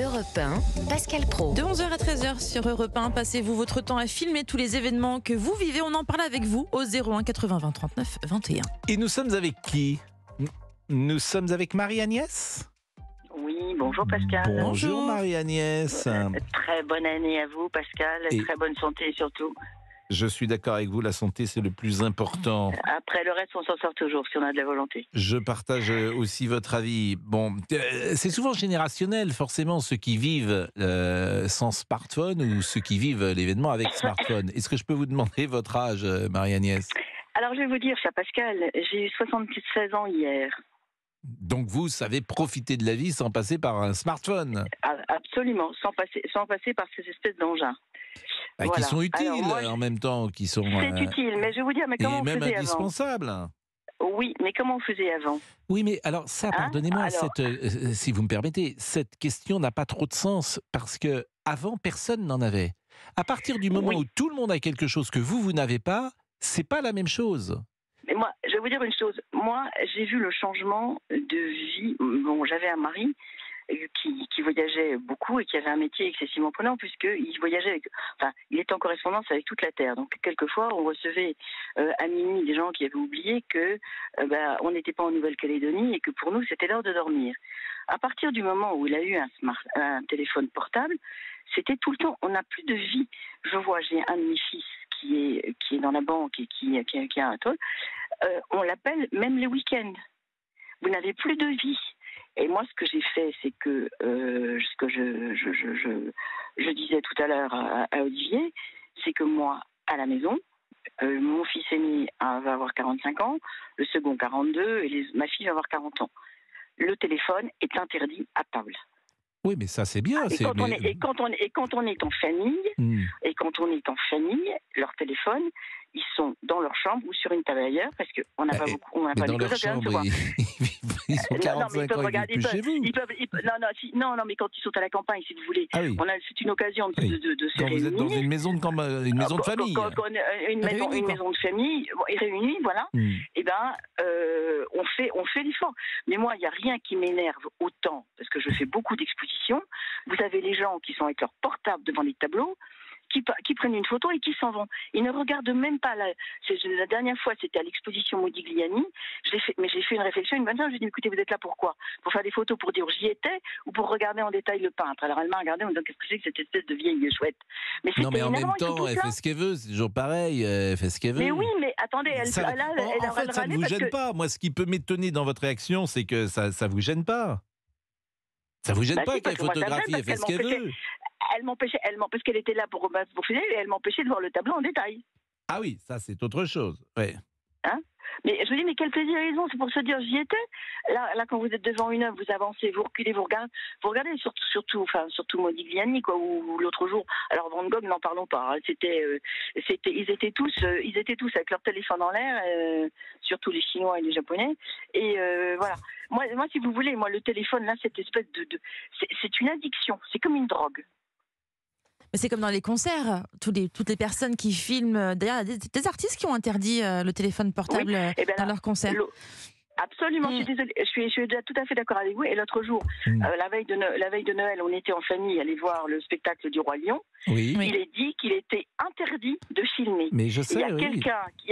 Europe 1, Pascal Praud. De 11h à 13h sur Europe 1, passez-vous votre temps à filmer tous les événements que vous vivez. On en parle avec vous au 01 80 20 39 21. Et nous sommes avec qui ? Nous sommes avec Marie-Agnès ? Oui, bonjour Pascal. Bonjour Marie-Agnès. Très bonne année à vous Pascal, Et très bonne santé surtout. je suis d'accord avec vous, la santé c'est le plus important. Après le reste, on s'en sort toujours si on a de la volonté. Je partage aussi votre avis. Bon, c'est souvent générationnel, forcément, ceux qui vivent sans smartphone ou ceux qui vivent l'événement avec smartphone. Est-ce que je peux vous demander votre âge, Marie-Agnès ? Alors je vais vous dire, cher Pascal, j'ai eu 76 ans hier. Donc vous savez profiter de la vie sans passer par un smartphone. Absolument, sans passer par ces espèces d'engins. Qui Voilà. sont utiles Alors, moi, en même temps, qui sont c'est utile, mais je vais vous dire, mais comment et on même faisait avant ? indispensables. Oui, mais comment on faisait avant ? Oui, mais alors ça, pardonnez-moi, Alors- si vous me permettez, cette question n'a pas trop de sens parce que avant personne n'en avait. À partir du moment Oui. où tout le monde a quelque chose que vous n'avez pas, c'est pas la même chose. Mais moi, je vais vous dire une chose. Moi, j'ai vu le changement de vie. Bon, j'avais un mari qui voyageait beaucoup et qui avait un métier excessivement prenant puisqu'il voyageait il était en correspondance avec toute la Terre. Donc, quelquefois, on recevait à minuit des gens qui avaient oublié que on n'était pas en Nouvelle-Calédonie et que pour nous, c'était l'heure de dormir. À partir du moment où il a eu un téléphone portable, c'était tout le temps, on n'a plus de vie. Je vois, j'ai un de mes fils qui est dans la banque et qui a un toll, on l'appelle même les week-ends. Vous n'avez plus de vie. Et moi, ce que j'ai fait, c'est que ce que je disais tout à l'heure à Olivier, c'est que moi, à la maison, mon fils aîné va avoir 45 ans, le second 42 et ma fille va avoir 40 ans. Le téléphone est interdit à table. Oui, mais ça c'est bien. Et quand on est en famille, leur téléphone, ils sont dans leur chambre ou sur une table ailleurs parce qu'on n'a pas beaucoup, on n'a Mais pas dans beaucoup leur d'occasion de se chambre, voir. ils sont 45 ans, ils vivent plus chez vous. Non, mais quand ils sont à la campagne, si vous voulez, Ah oui. c'est une occasion de se Quand vous êtes dans réunir. une maison de famille. Une maison de famille, et réunis, voilà. Et on fait l'effort. Mais moi, il n'y a rien qui m'énerve autant, parce que je fais beaucoup d'expositions. Vous avez les gens qui sont avec leur portable devant les tableaux, qui prennent une photo et qui s'en vont. Ils ne regardent même pas. La dernière fois, c'était à l'exposition Modigliani. J'ai fait une réflexion une bonne fois. Je lui ai dit, écoutez, vous êtes là pourquoi ? Pour faire des photos pour dire j'y étais ou pour regarder en détail le peintre ? Alors elle m'a regardé en me disant, qu'est-ce que c'est que cette espèce de vieille chouette ? Non, mais en même temps, elle fait ce qu'elle veut. C'est toujours pareil. Elle fait ce qu'elle veut. Mais oui, mais attendez, ça ne vous gêne pas. Moi, ce qui peut m'étonner dans votre réaction, c'est que ça vous gêne pas. Ça vous gêne pas qu'elle photographie, elle fait ce qu'elle veut. Elle m'empêchait, parce qu'elle était là pour finir, et elle m'empêchait de voir le tableau en détail. Ah oui, ça c'est autre chose. Ouais. Hein ? Mais je me dis, mais quel plaisir ils ont, c'est pour se dire j'y étais. Là, quand vous êtes devant une œuvre, vous avancez, vous reculez, vous regardez surtout Modigliani, quoi, ou l'autre jour. Alors Van Gogh, n'en parlons pas. Hein. Ils étaient tous avec leur téléphone en l'air, surtout les Chinois et les Japonais. Et voilà. Moi, si vous voulez, le téléphone, là, cette espèce c'est une addiction. C'est comme une drogue. Mais c'est comme dans les concerts, toutes les personnes qui filment. D'ailleurs, il y a des artistes qui ont interdit le téléphone portable dans leurs concerts. Absolument, je suis désolée, je suis tout à fait d'accord avec vous. Et l'autre jour, la veille de Noël, on était en famille aller voir le spectacle du Roi Lion. Oui. Il est dit qu'il était interdit de filmer. Mais je sais, il y a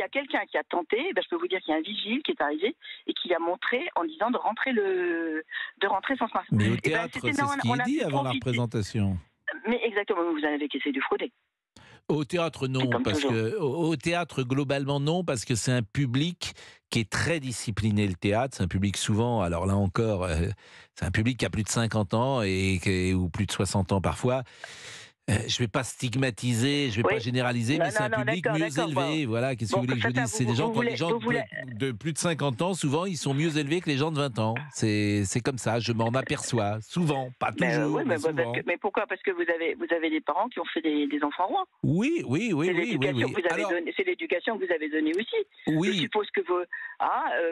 quelqu'un qui a tenté, je peux vous dire qu'il y a un vigile qui est arrivé et qui a montré en disant de rentrer son smartphone. Mais au théâtre, c'est ce qui est dit avant la représentation. Mais exactement, vous en avez qui essayé de frauder. Au théâtre, non, parce que au théâtre, globalement, non, parce que c'est un public qui est très discipliné, le théâtre. C'est un public souvent, alors là encore, c'est un public qui a plus de 50 ans ou plus de 60 ans parfois. Je ne vais pas stigmatiser, je ne vais pas généraliser, mais c'est un public mieux élevé. Voilà, qu'est-ce que vous voulez que je dise ? C'est des gens, les gens de plus de 50 ans, souvent, ils sont mieux élevés que les gens de 20 ans. C'est comme ça, je m'en aperçois. Souvent, pas toujours, mais souvent. Mais pourquoi ? Parce que vous avez des parents qui ont fait des enfants rois. Oui. C'est l'éducation que vous avez donnée aussi. Oui. Je suppose que vous...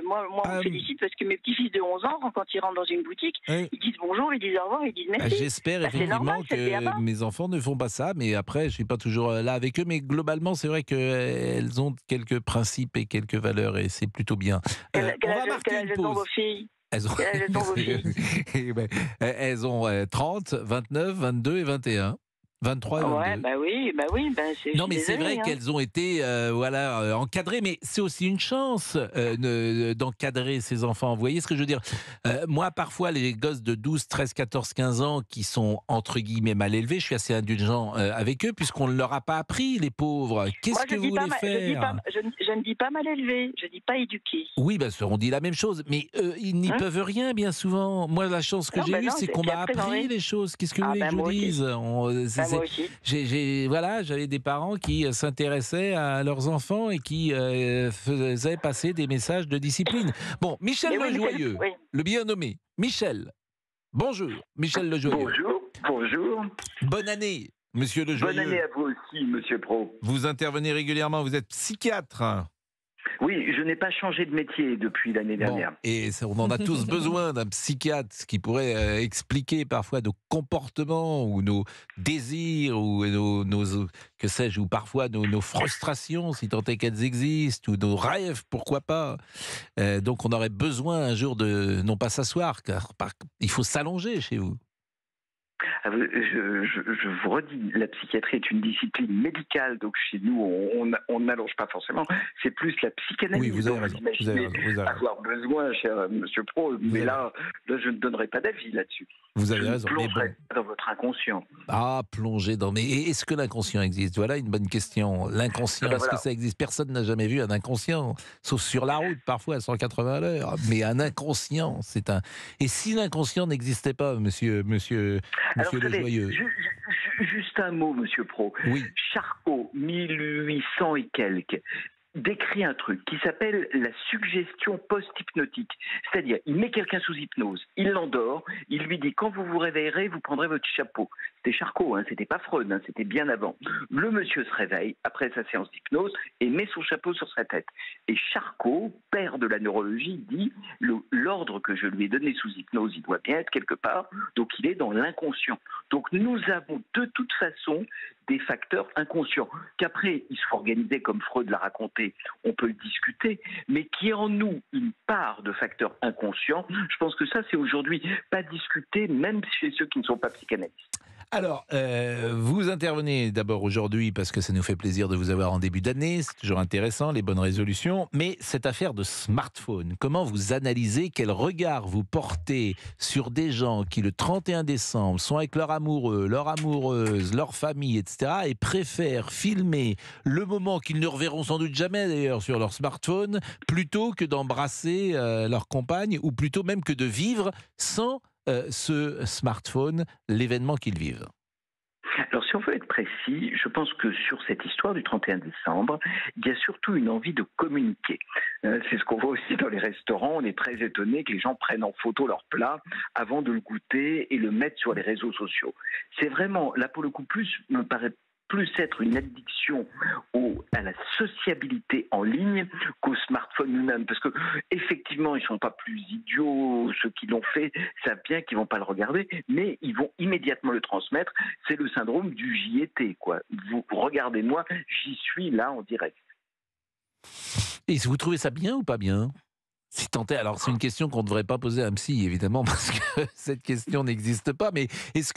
moi, on me félicite parce que mes petits-fils de 11 ans, quand ils rentrent dans une boutique, ils disent bonjour, ils disent au revoir, ils disent merci. J'espère effectivement que mes enfants ne font pas ça, mais après, je suis pas toujours là avec eux, mais globalement, c'est vrai qu'elles ont quelques principes et quelques valeurs, et c'est plutôt bien. On va marquer une pause. Elles ont, Quel âge ont vos filles? elles ont 30, 29, 22 et 21. 23 et 22. Ouais, c'est. Non, mais c'est vrai qu'elles ont été encadrées, mais c'est aussi une chance d'encadrer ces enfants. Vous voyez ce que je veux dire? Moi, parfois, les gosses de 12, 13, 14, 15 ans qui sont, entre guillemets, mal élevés, je suis assez indulgent avec eux, puisqu'on ne leur a pas appris, les pauvres. Qu'est-ce que vous voulez faire? Je ne dis pas mal élevé, je dis pas éduqué. Oui, on dit la même chose, mais ils n'y peuvent rien, bien souvent. Moi, la chance que j'ai eue, c'est qu'on m'a appris les choses. Qu'est-ce que vous voulez que je vous dise? Moi aussi. J'avais des parents qui s'intéressaient à leurs enfants et qui faisaient passer des messages de discipline. Bon, Michel Lejoyeux, le bien nommé. Michel, bonjour. Michel Lejoyeux. Bonjour. Bonne année, monsieur Lejoyeux. Bonne année à vous aussi, monsieur Pro. Vous intervenez régulièrement, vous êtes psychiatre. Oui, je n'ai pas changé de métier depuis l'année dernière. Et on en a tous besoin d'un psychiatre qui pourrait expliquer parfois nos comportements ou nos désirs ou nos que sais-je, ou parfois nos frustrations, si tant est qu'elles existent, ou nos rêves, pourquoi pas. Donc on aurait besoin un jour de, non pas s'asseoir, car il faut s'allonger chez vous. Je vous redis, la psychiatrie est une discipline médicale, donc chez nous, on n'allonge pas forcément. C'est plus la psychanalyse. Oui, vous avez raison. Vous avez avoir besoin, cher monsieur Pro, mais là, je ne donnerai pas d'avis là-dessus. Vous avez raison. Je plongerai dans votre inconscient. Ah, plonger dans... Mais est-ce que l'inconscient existe? Voilà une bonne question. L'inconscient, est-ce que ça existe? Personne n'a jamais vu un inconscient, sauf sur la route, parfois à 180 à l'heure. Mais un inconscient, c'est un... Et si l'inconscient n'existait pas, monsieur Lejoyeux? Juste un mot, monsieur Pro. Oui. Charcot, 1800 et quelques, décrit un truc qui s'appelle la suggestion post-hypnotique. C'est-à-dire, il met quelqu'un sous hypnose, il l'endort, il lui dit quand vous vous réveillerez, vous prendrez votre chapeau. C'était Charcot, c'était pas Freud, c'était bien avant. Le monsieur se réveille après sa séance d'hypnose et met son chapeau sur sa tête. Et Charcot, père de la neurologie, dit l'ordre que je lui ai donné sous hypnose, il doit bien être quelque part, donc il est dans l'inconscient. Donc nous avons de toute façon des facteurs inconscients, qu'après il se faut organiser comme Freud l'a raconté, on peut le discuter, mais qui est en nous une part de facteurs inconscients, je pense que ça c'est aujourd'hui pas discuté, même chez ceux qui ne sont pas psychanalystes. Alors, vous intervenez d'abord aujourd'hui parce que ça nous fait plaisir de vous avoir en début d'année, c'est toujours intéressant, les bonnes résolutions, mais cette affaire de smartphone, comment vous analysez, quel regard vous portez sur des gens qui le 31 décembre sont avec leur amoureux, leur amoureuse, leur famille, etc. et préfèrent filmer le moment qu'ils ne reverront sans doute jamais d'ailleurs sur leur smartphone, plutôt que d'embrasser leur compagne, ou plutôt même que de vivre sans ce smartphone, l'événement qu'ils vivent? Alors, si on veut être précis, je pense que sur cette histoire du 31 décembre, il y a surtout une envie de communiquer. C'est ce qu'on voit aussi dans les restaurants. On est très étonné que les gens prennent en photo leur plat avant de le goûter et le mettent sur les réseaux sociaux. C'est vraiment, là pour le coup, me paraît plus être une addiction à la sociabilité en ligne qu'au smartphone lui-même. Parce que effectivement, ils ne sont pas plus idiots, ceux qui l'ont fait savent bien qu'ils ne vont pas le regarder, mais ils vont immédiatement le transmettre. C'est le syndrome du j'y étais, quoi. Vous regardez-moi, j'y suis là en direct. Et vous trouvez ça bien ou pas bien? Si tant est, alors c'est une question qu'on ne devrait pas poser à un psy, évidemment, parce que cette question n'existe pas, mais est-ce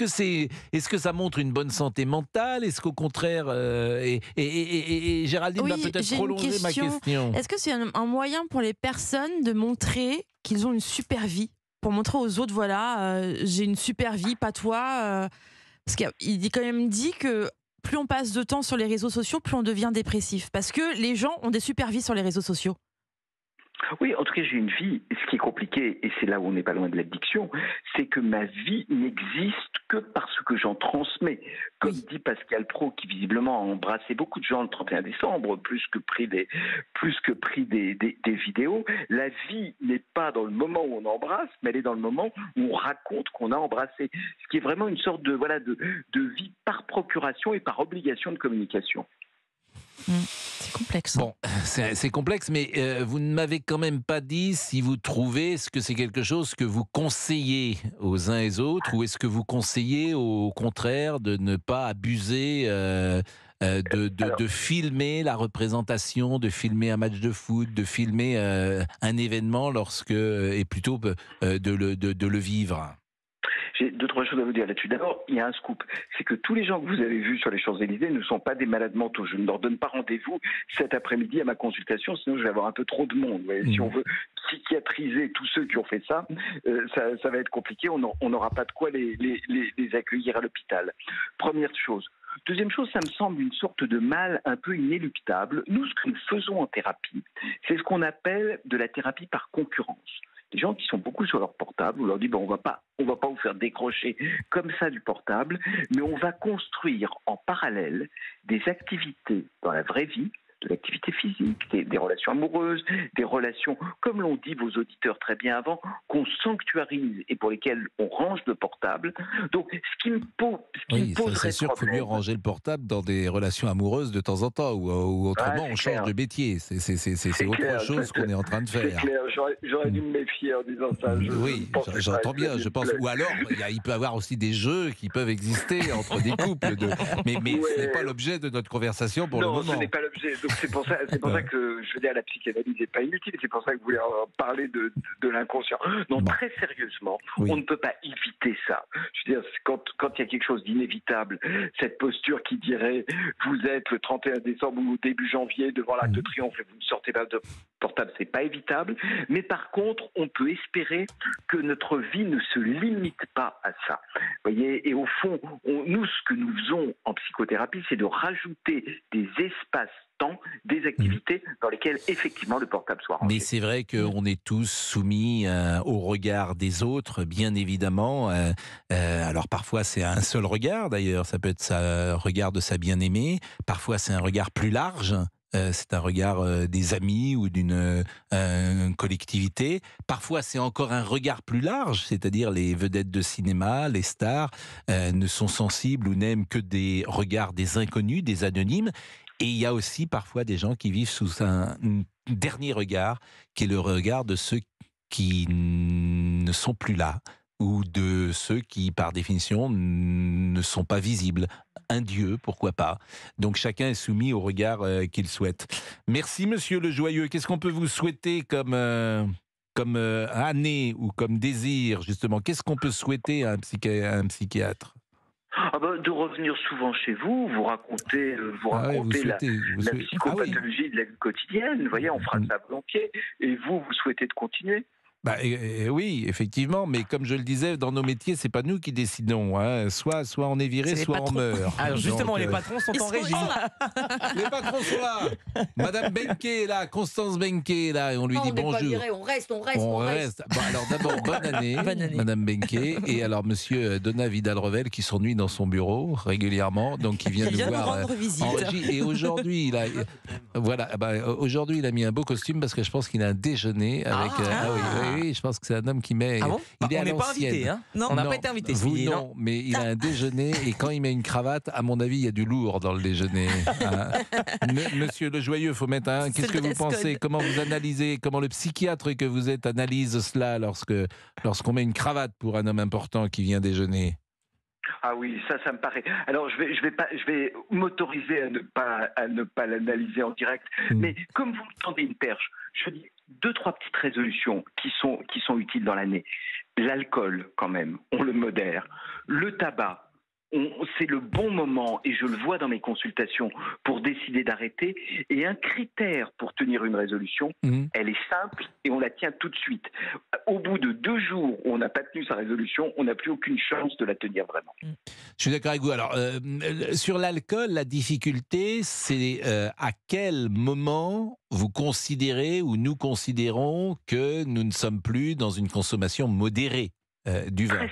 que ça montre une bonne santé mentale? Est-ce qu'au contraire, et Géraldine va peut-être prolonger ma question. Est-ce que c'est un moyen pour les personnes de montrer qu'ils ont une super vie? Pour montrer aux autres, voilà, j'ai une super vie, pas toi. Parce qu'il est quand même dit que plus on passe de temps sur les réseaux sociaux, plus on devient dépressif. Parce que les gens ont des super vies sur les réseaux sociaux. Oui, en tout cas, j'ai une vie. Ce qui est compliqué, et c'est là où on n'est pas loin de l'addiction, c'est que ma vie n'existe que parce que j'en transmets. Comme dit Pascal Praud, qui visiblement a embrassé beaucoup de gens le 31 décembre, plus que pris des vidéos, la vie n'est pas dans le moment où on embrasse, mais elle est dans le moment où on raconte qu'on a embrassé. Ce qui est vraiment une sorte de vie par procuration et par obligation de communication. C'est complexe. Bon, c'est complexe, mais vous ne m'avez quand même pas dit si vous trouvez que c'est quelque chose que vous conseillez aux uns et aux autres, ou est-ce que vous conseillez au contraire de ne pas abuser de filmer la représentation, de filmer un match de foot, de filmer un événement et plutôt de le vivre? J'ai 2-3 choses à vous dire là-dessus. D'abord, il y a un scoop. C'est que tous les gens que vous avez vus sur les Champs-Élysées ne sont pas des malades mentaux. Je ne leur donne pas rendez-vous cet après-midi à ma consultation, sinon je vais avoir un peu trop de monde. Si on veut psychiatriser tous ceux qui ont fait ça, ça va être compliqué. On n'aura pas de quoi les accueillir à l'hôpital. Première chose. Deuxième chose, ça me semble une sorte de mal un peu inéluctable. Nous, ce que nous faisons en thérapie, c'est ce qu'on appelle de la thérapie par concurrence. Des gens qui sont beaucoup sur leur portable, on leur dit on va pas vous faire décrocher comme ça du portable, mais on va construire en parallèle des activités dans la vraie vie, de l'activité physique, des relations amoureuses, des relations, comme l'ont dit vos auditeurs très bien avant, qu'on sanctuarise et pour lesquelles on range le portable. Donc, ce qui me pose c'est sûr qu'il faut mieux ranger le portable dans des relations amoureuses de temps en temps, ou autrement on change de métier. C'est autre chose qu'on est en train de faire. C'est clair, j'aurais dû me méfier en disant ça. J'entends bien, je pense. Ou alors, il peut y avoir aussi des jeux qui peuvent exister entre des couples. Mais ce n'est pas l'objet de notre conversation pour le moment. Non, ce n'est pas l'objet. Donc c'est pour ça que je veux dire la psychanalyse n'est pas inutile. C'est pour ça que vous voulez parler de l'inconscient. Non, très sérieusement, on ne peut pas éviter ça. Je veux dire, quand il y a quelque chose d'inévitable, cette posture qui dirait vous êtes le 31 décembre ou début janvier devant l'Arc de Triomphe et vous ne sortez pas de portable, c'est pas évitable. Mais par contre, on peut espérer que notre vie ne se limite pas à ça. Vous voyez, et au fond, nous, ce que nous faisons en psychothérapie, c'est de rajouter des espaces-temps, des activités dans lesquelles effectivement le portable soit rangé. Mais c'est vrai qu'on est tous soumis au regard des autres, bien évidemment. Alors parfois c'est un seul regard, d'ailleurs, ça peut être un regard de sa bien-aimée. Parfois c'est un regard plus large. C'est un regard des amis ou d'une collectivité. Parfois, c'est encore un regard plus large, c'est-à-dire les vedettes de cinéma, les stars, ne sont sensibles ou n'aiment que des regards des inconnus, des anonymes. Et il y a aussi parfois des gens qui vivent sous un dernier regard, qui est le regard de ceux qui ne sont plus là, ou de ceux qui, par définition, ne sont pas visibles. Un dieu, pourquoi pas. Donc chacun est soumis au regard qu'il souhaite. Merci Monsieur Le Joyeux. Qu'est-ce qu'on peut vous souhaiter comme année ou comme désir, justement? Qu'est-ce qu'on peut souhaiter à un psychiatre? De revenir souvent chez vous, vous raconter la psychopathologie de la vie quotidienne. Vous voyez, on fera ça volontiers. Et vous souhaitez de continuer? Oui, effectivement, mais comme je le disais, dans nos métiers, c'est pas nous qui décidons. Hein. Soit on est viré, soit on meurt. Alors justement, les patrons sont en régie. Les patrons sont là. Madame Benquet est là, Constance Benquet est là, et on lui dit bonjour. On n'est pas viré, on reste. Bon, alors d'abord, bonne année, Madame Benquet, et alors Monsieur Donat Vidal-Revel qui s'ennuie dans son bureau régulièrement, donc il vient nous voir rendre visite. en régie. Et aujourd'hui, aujourd'hui, il a mis un beau costume parce que je pense qu'il a un déjeuner avec. Oui, je pense que c'est un homme qui met. Ah bon il est on à n'est pas invité, hein? On n'a pas été invité. Vous non, mais il a un déjeuner et quand il met une cravate, à mon avis, il y a du lourd dans le déjeuner. Monsieur Le Joyeux, faut mettre un. Qu'est-ce que vous pensez? Comment vous analysez? Comment le psychiatre que vous êtes analyse cela lorsqu'on met une cravate pour un homme important qui vient déjeuner? Ah oui, ça me paraît. Alors je vais m'autoriser à ne pas l'analyser en direct, mais comme vous me tendez une perche, je dis 2-3 petites résolutions qui sont utiles dans l'année. L'alcool, quand même, on le modère. Le tabac, c'est le bon moment, et je le vois dans mes consultations, pour décider d'arrêter. Et un critère pour tenir une résolution, elle est simple et on la tient tout de suite. Au bout de 2 jours où on n'a pas tenu sa résolution, on n'a plus aucune chance de la tenir vraiment. Je suis d'accord avec vous. Alors, sur l'alcool, la difficulté, c'est à quel moment vous considérez ou nous considérons que nous ne sommes plus dans une consommation modérée du vin?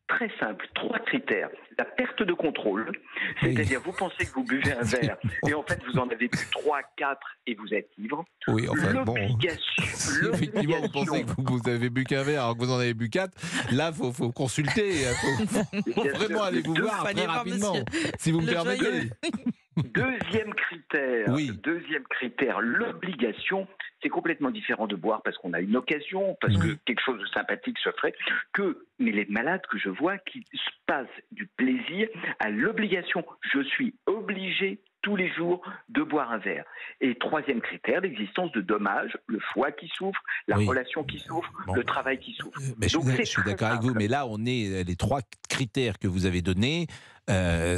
Très simple, 3 critères. La perte de contrôle, c'est-à-dire vous pensez que vous buvez un verre et en fait vous en avez bu 3, 4 et vous êtes ivre. Oui, enfin bon. Effectivement, vous pensez que vous avez bu qu'un verre alors que vous en avez bu 4. Là, faut consulter. Faut vraiment aller vous voir très rapidement, si vous me permettez. Deuxième critère, l'obligation. C'est complètement différent de boire parce qu'on a une occasion, parce que quelque chose de sympathique se ferait, mais les malades que je vois qui passent du plaisir à l'obligation. Je suis obligé tous les jours de boire un verre. Et troisième critère, l'existence de dommages, le foie qui souffre, la relation qui souffre, le travail qui souffre. Je suis d'accord avec vous, mais là, les 3 critères que vous avez donnés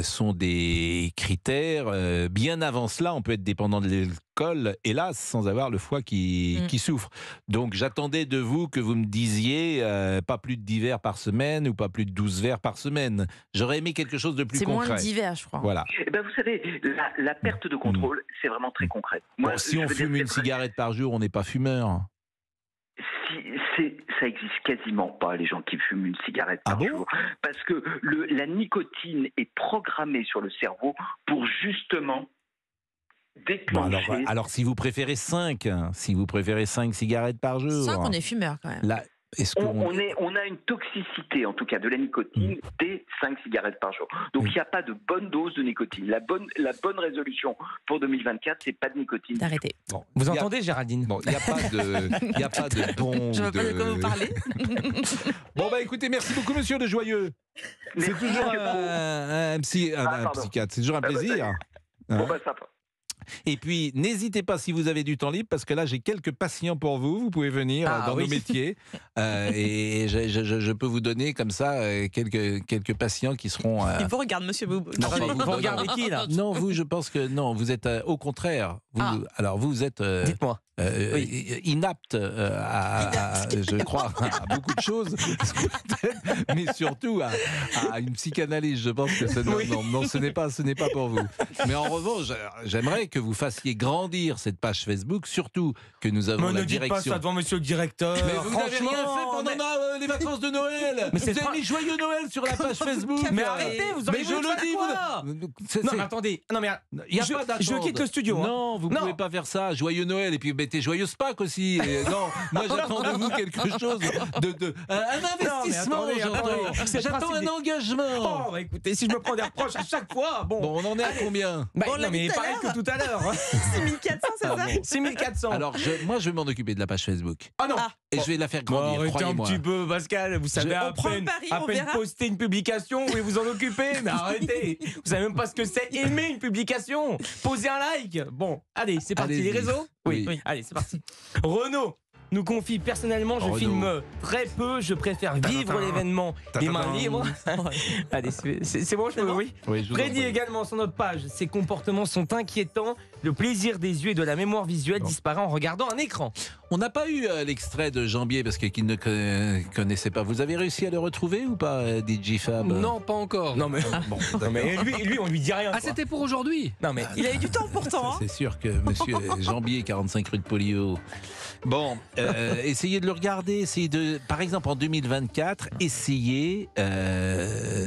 sont des critères bien avant cela. On peut être dépendant de l'alcool, hélas, sans avoir le foie qui souffre. Donc, j'attendais de vous que vous me disiez pas plus de 10 verres par semaine ou pas plus de 12 verres par semaine. J'aurais aimé quelque chose de plus concret. C'est moins de 10 verres, je crois. Voilà. Vous savez, la perte de contrôle, c'est vraiment très concret. Moi, si on fume une cigarette par jour, on n'est pas fumeur. Ça existe quasiment pas, les gens qui fument une cigarette par jour. Parce que la nicotine est programmée sur le cerveau pour justement déclencher... alors, si vous préférez 5 cigarettes par jour... 5, on est fumeur quand même. Là, on a une toxicité, en tout cas, de la nicotine dès 5 cigarettes par jour. Donc, il n'y a pas de bonne dose de nicotine. La bonne résolution pour 2024, c'est pas de nicotine. D'arrêter. Bon, vous entendez, Géraldine? Bon, il n'y a pas de bon... Je ne vois pas de quoi vous parlez. Bon, écoutez, merci beaucoup, monsieur de Joyeux. C'est toujours un psychiatre. C'est toujours un plaisir. Sympa. Et puis, n'hésitez pas si vous avez du temps libre, parce que là, j'ai quelques patients pour vous. Vous pouvez venir dans nos métiers. Et je peux vous donner comme ça quelques patients qui seront... Il vous regarde, monsieur Boubou. Non, vous regardez qui, là? Non, vous, je pense que non, vous êtes au contraire. Alors, vous êtes... Dites-moi. Inapte je crois, à beaucoup de choses, mais surtout à une psychanalyse. Je pense que non, ce n'est pas pour vous. Mais en revanche, j'aimerais que vous fassiez grandir cette page Facebook, surtout que nous avons la direction. Ne dites pas ça devant monsieur le directeur. Mais vous n'avez rien fait pendant les vacances de Noël. Mais vous avez mis Joyeux Noël sur la page Facebook. Mais arrêtez, vous auriez voulu faire quoi? Non, mais attendez. Non, mais il y a pas d'attente. Je quitte le studio. Non, vous ne pouvez pas faire ça. Joyeux Noël et puis mettez Joyeuse Pâques aussi. Non, moi j'attends de vous quelque chose un investissement. J'attends un engagement. Oh, écoutez, si je me prends des reproches à chaque fois, bon, on en est à combien? Non, mais pareil que tout à l'heure. 6400, c'est ça? 6400. Alors, moi, je vais m'en occuper de la page Facebook. Ah non. Et je vais la faire grandir, croyez-moi. Un petit peu, Pascal. Vous savez, à peine poster une publication, vous vous en occuper. Mais arrêtez. Vous savez même pas ce que c'est aimer une publication. Poser un like. Bon, allez, c'est parti. Les réseaux? Oui. Allez, c'est parti. Renaud nous confie personnellement, je filme très peu, je préfère vivre l'événement les mains libres. Allez, c'est bon, je peux, oui. Prédit également sur notre page, ses comportements sont inquiétants, le plaisir des yeux et de la mémoire visuelle disparaît en regardant un écran. On n'a pas eu l'extrait de Jambier parce qu'il ne connaissait pas. Vous avez réussi à le retrouver ou pas, DJ Fab? Non, pas encore. Non, mais, lui, on lui dit rien. Ah, c'était pour aujourd'hui? Non, mais il a eu du temps pourtant. C'est sûr que monsieur Jambier, 45 rue de Polio. Bon, essayez de le regarder. Par exemple, en 2024, essayez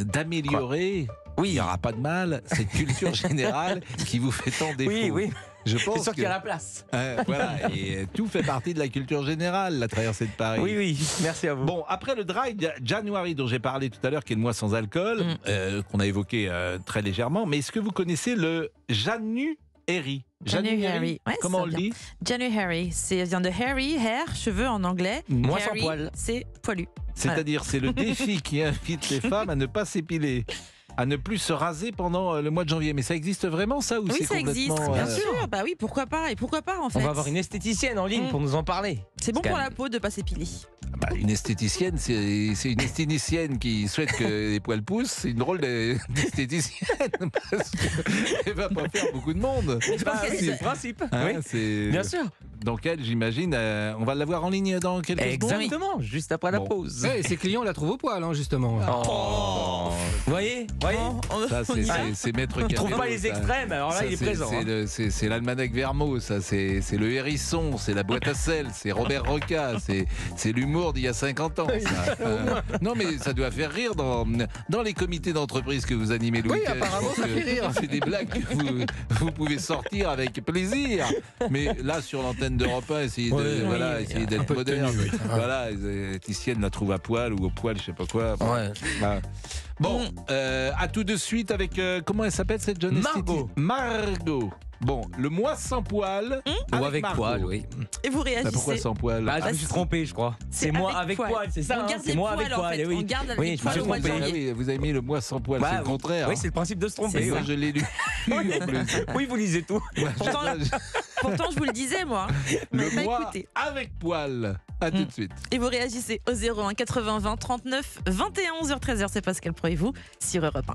d'améliorer. Oui, il n'y aura pas de mal. Cette culture générale qui vous fait tant défaut. Oui. Je pense c'est sûr qu'il y a la place. Voilà, et tout fait partie de la culture générale, la traversée de Paris. Oui, merci à vous. Bon, après le Dry January dont j'ai parlé tout à l'heure, qui est le mois sans alcool, qu'on a évoqué très légèrement, mais est-ce que vous connaissez le January? January. Ouais, comment on le dit? January. Ça vient de hairy, hair, cheveux en anglais. Moi Hairy, sans poil. C'est poilu. C'est-à-dire, c'est le défi qui invite les femmes à ne pas s'épiler, à ne plus se raser pendant le mois de janvier. Mais ça existe vraiment, ça, ou oui, c'est ça existe, bien sûr. Bah oui, pourquoi pas? Et pourquoi pas, en fait? On va avoir une esthéticienne en ligne pour nous en parler. C'est bon pour la peau de pas s'épiler. Une esthéticienne, c'est une esthéticienne qui souhaite que les poils poussent. C'est une drôle d'esthéticienne parce qu'elle va pas faire beaucoup de monde. C'est le principe. Oui, bien sûr. Donc elle, j'imagine, on va la voir en ligne dans quelques secondes. Exactement, juste après la pause. Ouais, ses clients la trouvent au poil, justement. Vous voyez Ça, c'est Maître Canet. On trouve pas les extrêmes, alors là, il est présent. C'est l'almanach Vermeau, ça. C'est le hérisson, c'est la boîte à sel, c'est Robert Roca, c'est l'humour d'il y a 50 ans. Ça. Non, mais ça doit faire rire dans les comités d'entreprise que vous animez le week-end. Oui, apparemment, ça fait rire. C'est des blagues que vous pouvez sortir avec plaisir. Mais là, sur l'antenne d'Europe 1, essayez d'être moderne. Voilà, l'esthéticienne la trouve à poil ou au poil, je sais pas quoi. Ouais. Bon, À tout de suite avec, comment elle s'appelle cette jeune Margot. Margot. Bon, le mois sans poil. Ou avec poil, oui. Et vous réagissez. Pourquoi sans poil? Je me suis trompé, je crois. C'est moi avec poil, c'est ça. C'est moi avec poil. Oui. On garde avec Oui, je me suis poil. trompé. Oui, vous avez mis le mois sans poil, c'est le contraire. Oui, c'est le principe de se tromper. Moi, je l'ai lu. En plus. Oui, vous lisez tout. Pourtant, je vous le disais, moi. Le mois avec poil. À tout de suite. Et vous réagissez au 01 80 20 39 21 11h 13h. C'est Pascal Pro et vous sur Europe 1.